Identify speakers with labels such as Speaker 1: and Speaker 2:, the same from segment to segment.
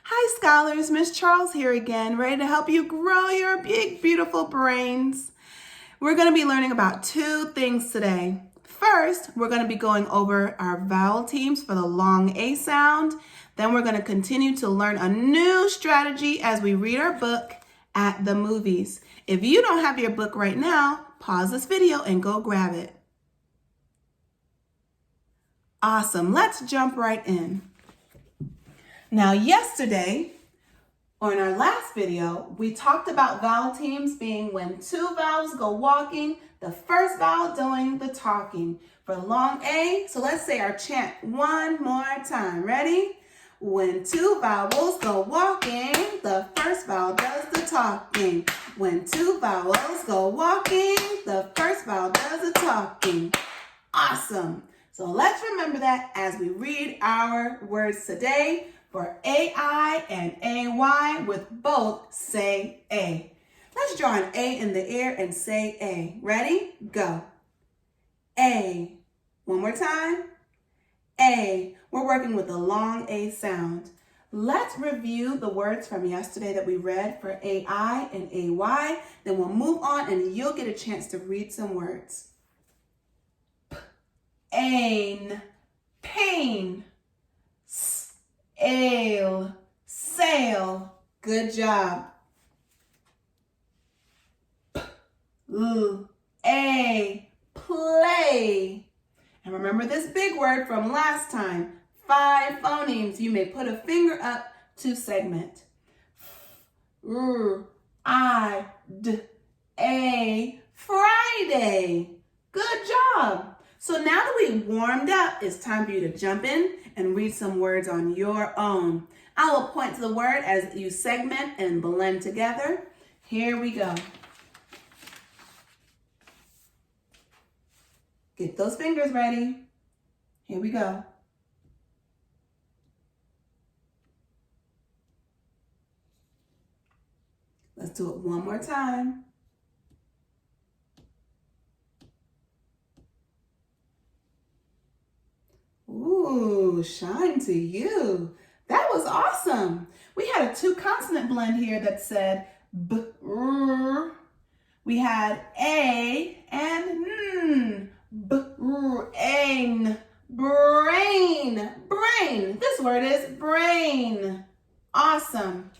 Speaker 1: Hi scholars, Miss Charles here again, ready to help you grow your big, beautiful brains. We're going to be learning about two things today. First, we're going to be going over our vowel teams for the long A sound. Then we're going to continue to learn a new strategy as we read our book at the movies. If you don't have your book right now, pause this video and go grab it. Awesome, let's jump right in. Now yesterday, or in our last video, we talked about vowel teams being when two vowels go walking, the first vowel doing the talking. For long A, so let's say our chant one more time. Ready? When two vowels go walking, the first vowel does the talking. When two vowels go walking, the first vowel does the talking. Awesome. So let's remember that as we read our words today. For AI and AY, with both say A. Let's draw an A in the air and say A. Ready? Go. A. One more time. A. We're working with the long A sound. Let's review the words from yesterday that we read for AI and AY. Then we'll move on and you'll get a chance to read some words. Ain, pain. Ale, sail. Good job. A, play. And remember this big word from last time. 5 phonemes. You may put a finger up to segment. I, d, a, Friday. Good job. So now that we warmed up, it's time for you to jump in and read some words on your own. I will point to the word as you segment and blend together. Here we go. Get those fingers ready. Here we go. Let's do it one more time. Ooh, shine to you. That was awesome. We had a 2-consonant blend here that said b, r. We had a and n. B, r, ain, brain, brain. This word is brain. Awesome.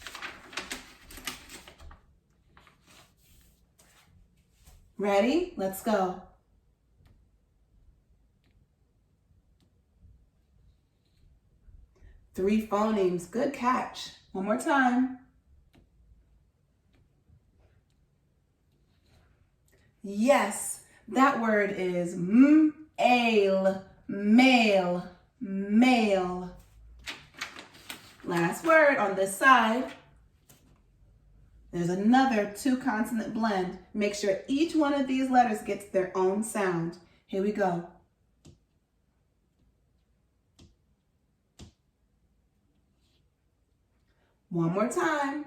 Speaker 1: Ready? Let's go. Three phonemes. Good catch. One more time. Yes, that word is ale, male, male. Last word on this side. There's another 2-consonant blend. Make sure each one of these letters gets their own sound. Here we go. One more time.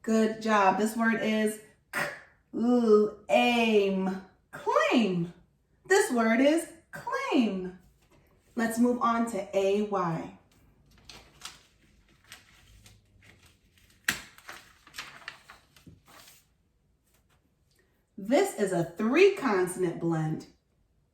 Speaker 1: Good job. This word is aim, claim. This word is claim. Let's move on to AY. This is a 3-consonant blend.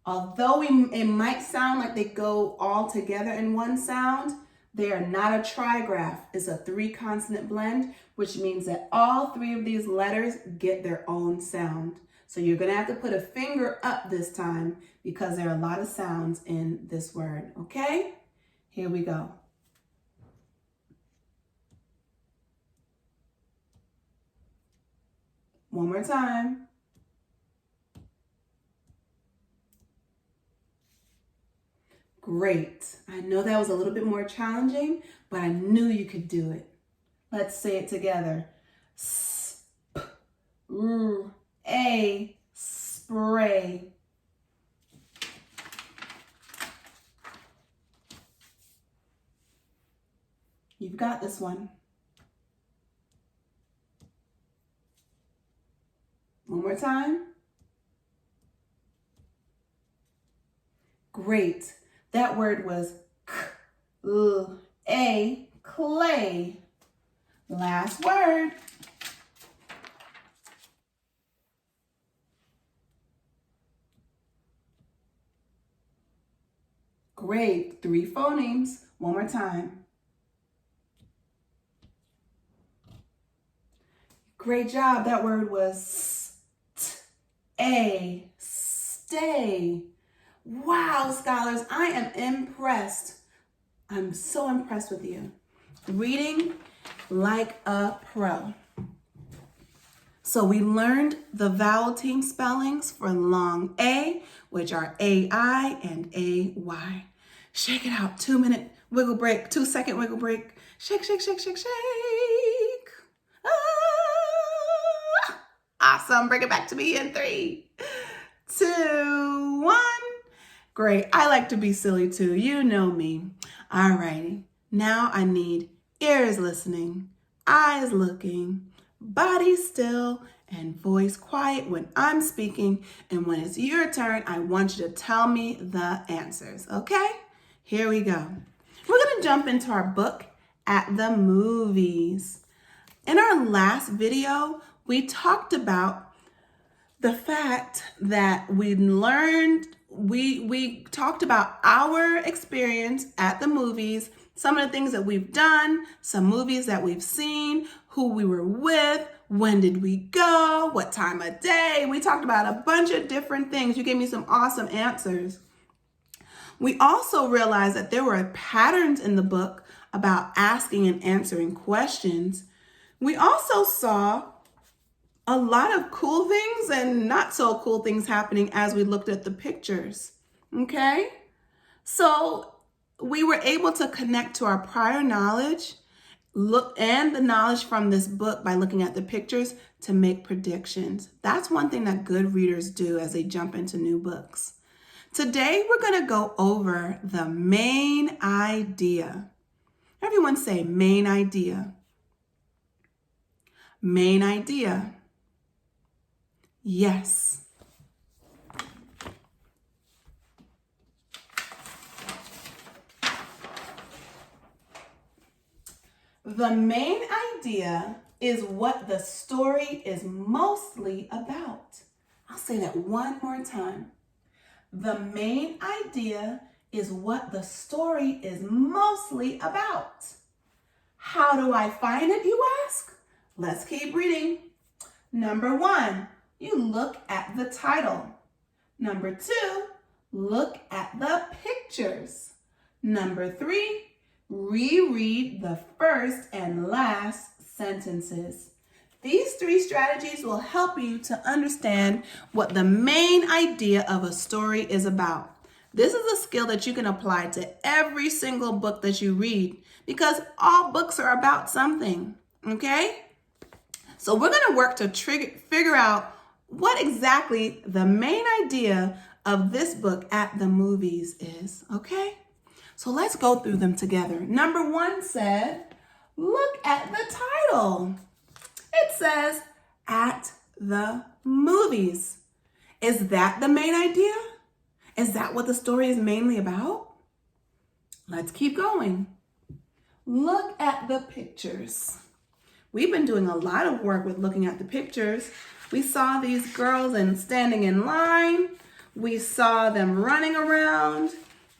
Speaker 1: Although it might sound like they go all together in one sound, they are not a trigraph. It's a 3-consonant blend, which means that all 3 of these letters get their own sound. So you're going to have to put a finger up this time because there are a lot of sounds in this word, okay? Here we go. One more time. Great. I know that was a little bit more challenging, but I knew you could do it. Let's say it together. A, spray. You've got this one. One more time. Great. That word was K-L-A, clay. Last word. Great. 3 phonemes. One more time. Great job. That word was S-T-A, stay. Wow, scholars, I am impressed. I'm so impressed with you. Reading like a pro. So we learned the vowel team spellings for long A, which are A-I and A-Y. Shake it out. 2-minute wiggle break, 2-second wiggle break. Shake, shake, shake, shake, shake. Ah! Awesome. Bring it back to me in 3, 2, 1. Great. I like to be silly too. You know me. All righty. Now I need ears listening, eyes looking, body still, and voice quiet when I'm speaking. And when it's your turn, I want you to tell me the answers. Okay? Here we go. We're going to jump into our book at the movies. In our last video, we talked about the fact that we talked about our experience at the movies, some of the things that we've done, some movies that we've seen, who we were with, when did we go, what time of day. We talked about a bunch of different things. You gave me some awesome answers. We also realized that there were patterns in the book about asking and answering questions. We also saw a lot of cool things and not so cool things happening as we looked at the pictures, okay? So we were able to connect to our prior knowledge, and the knowledge from this book by looking at the pictures to make predictions. That's one thing that good readers do as they jump into new books. Today, we're gonna go over the main idea. Everyone say main idea. Main idea. Yes. The main idea is what the story is mostly about. I'll say that one more time. The main idea is what the story is mostly about. How do I find it, you ask? Let's keep reading. Number 1, you look at the title. Number 2, look at the pictures. Number 3, reread the first and last sentences. These 3 strategies will help you to understand what the main idea of a story is about. This is a skill that you can apply to every single book that you read because all books are about something, okay? So we're going to work to figure out what exactly the main idea of this book at the movies is, okay? So let's go through them together. Number 1 said, look at the title. It says, at the movies. Is that the main idea? Is that what the story is mainly about? Let's keep going. Look at the pictures. We've been doing a lot of work with looking at the pictures. We saw these girls standing in line. We saw them running around.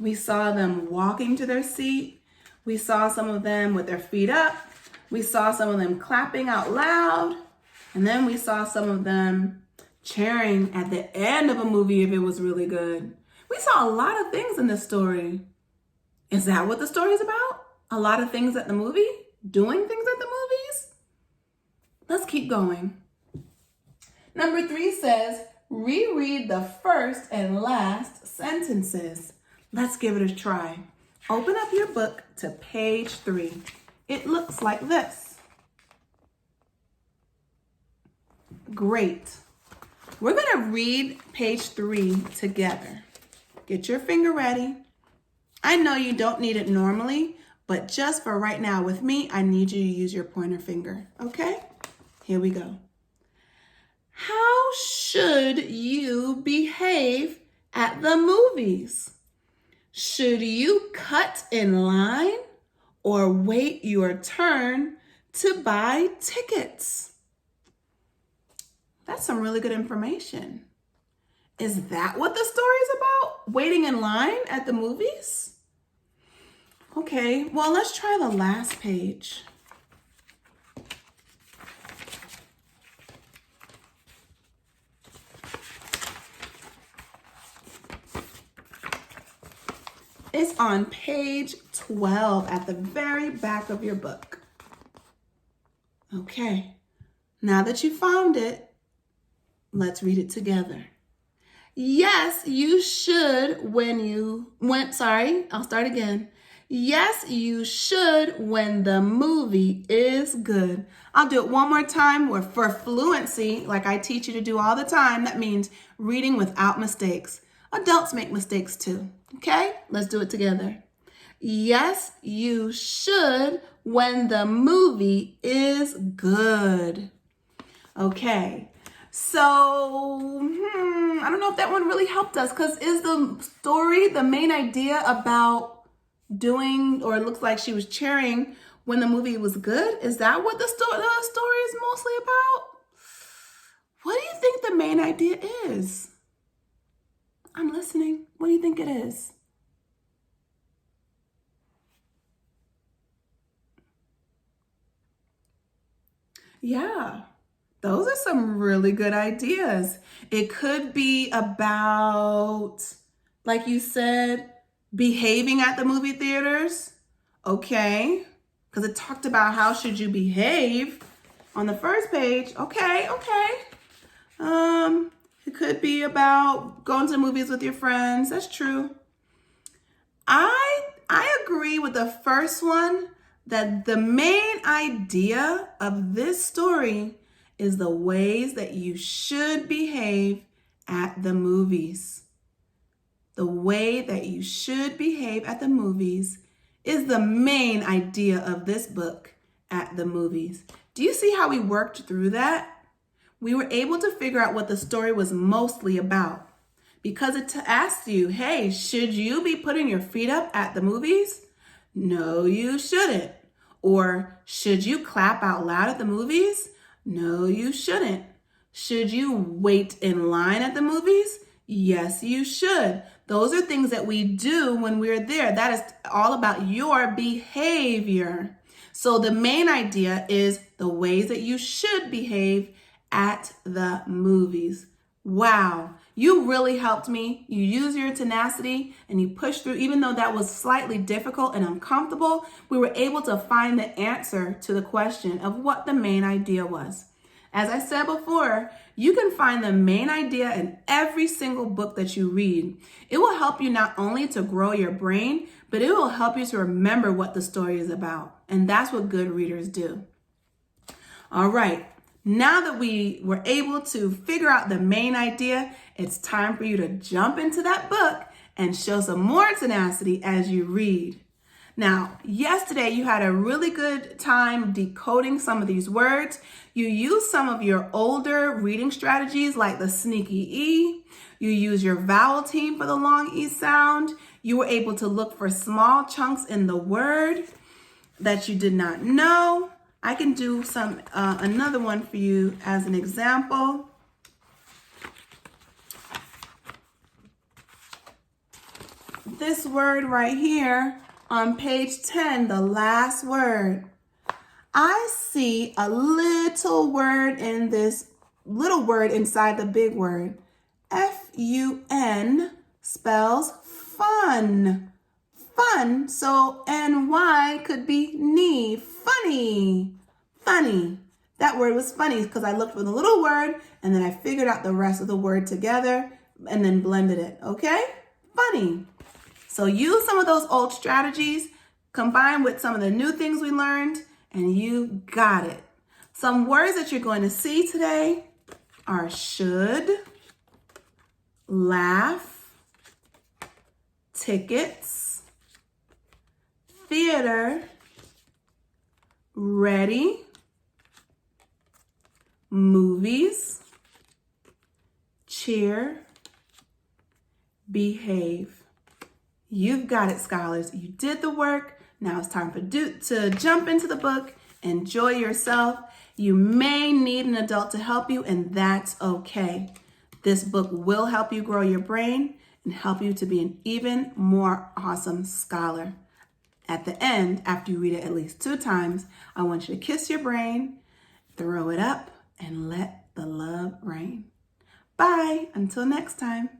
Speaker 1: We saw them walking to their seat. We saw some of them with their feet up. We saw some of them clapping out loud. And then we saw some of them cheering at the end of a movie if it was really good. We saw a lot of things in this story. Is that what the story is about? A lot of things at the movie? Doing things at the movies? Let's keep going. Number 3 says, reread the first and last sentences. Let's give it a try. Open up your book to page 3. It looks like this. Great. We're going to read page 3 together. Get your finger ready. I know you don't need it normally, but just for right now with me, I need you to use your pointer finger. Okay? Here we go. How should you behave at the movies? Should you cut in line or wait your turn to buy tickets? That's some really good information. Is that what the story is about? Waiting in line at the movies? Okay, well, let's try the last page. It's on page 12 at the very back of your book. Okay, now that you found it, let's read it together. Yes, you should I'll start again. Yes, you should when the movie is good. I'll do it one more time for fluency, like I teach you to do all the time. That means reading without mistakes. Adults make mistakes too. Okay, let's do it together. Yes, you should when the movie is good. Okay, so I don't know if that one really helped us, because is the story, the main idea about doing, or it looks like she was cheering when the movie was good? Is that what the story is mostly about? What do you think the main idea is? I'm listening. What do you think it is? Yeah, those are some really good ideas. It could be about, like you said, behaving at the movie theaters. Okay, because it talked about how should you behave on the first page. Okay. It could be about going to the movies with your friends. That's true. I agree with the first one, that the main idea of this story is the ways that you should behave at the movies. The way that you should behave at the movies is the main idea of this book, At the Movies. Do you see how we worked through that? We were able to figure out what the story was mostly about, because it asked you, hey, should you be putting your feet up at the movies? No, you shouldn't. Or should you clap out loud at the movies? No, you shouldn't. Should you wait in line at the movies? Yes, you should. Those are things that we do when we're there. That is all about your behavior. So the main idea is the ways that you should behave at the movies. Wow, you really helped me. You used your tenacity and you pushed through. Even though that was slightly difficult and uncomfortable, we were able to find the answer to the question of what the main idea was. As I said before, you can find the main idea in every single book that you read. It will help you not only to grow your brain, but it will help you to remember what the story is about. And that's what good readers do. All right. Now that we were able to figure out the main idea, it's time for you to jump into that book and show some more tenacity as you read. Now, yesterday you had a really good time decoding some of these words. You used some of your older reading strategies like the sneaky E. You used your vowel team for the long E sound. You were able to look for small chunks in the word that you did not know. I can do another one for you as an example. This word right here on page 10, the last word. I see a little word in this little word inside the big word. F-U-N spells fun. Fun, so N-Y could be knee. Funny. Funny. That word was funny because I looked for the little word and then I figured out the rest of the word together and then blended it, okay? Funny. So use some of those old strategies, combine with some of the new things we learned, and you got it. Some words that you're going to see today are should, laugh, tickets, theater, ready, movies, cheer, behave. You've got it, scholars. You did the work. Now it's time to jump into the book. Enjoy yourself. You may need an adult to help you, and that's okay. This book will help you grow your brain and help you to be an even more awesome scholar. At the end, after you read it at least 2 times, I want you to kiss your brain, throw it up, and let the love rain. Bye. Until next time.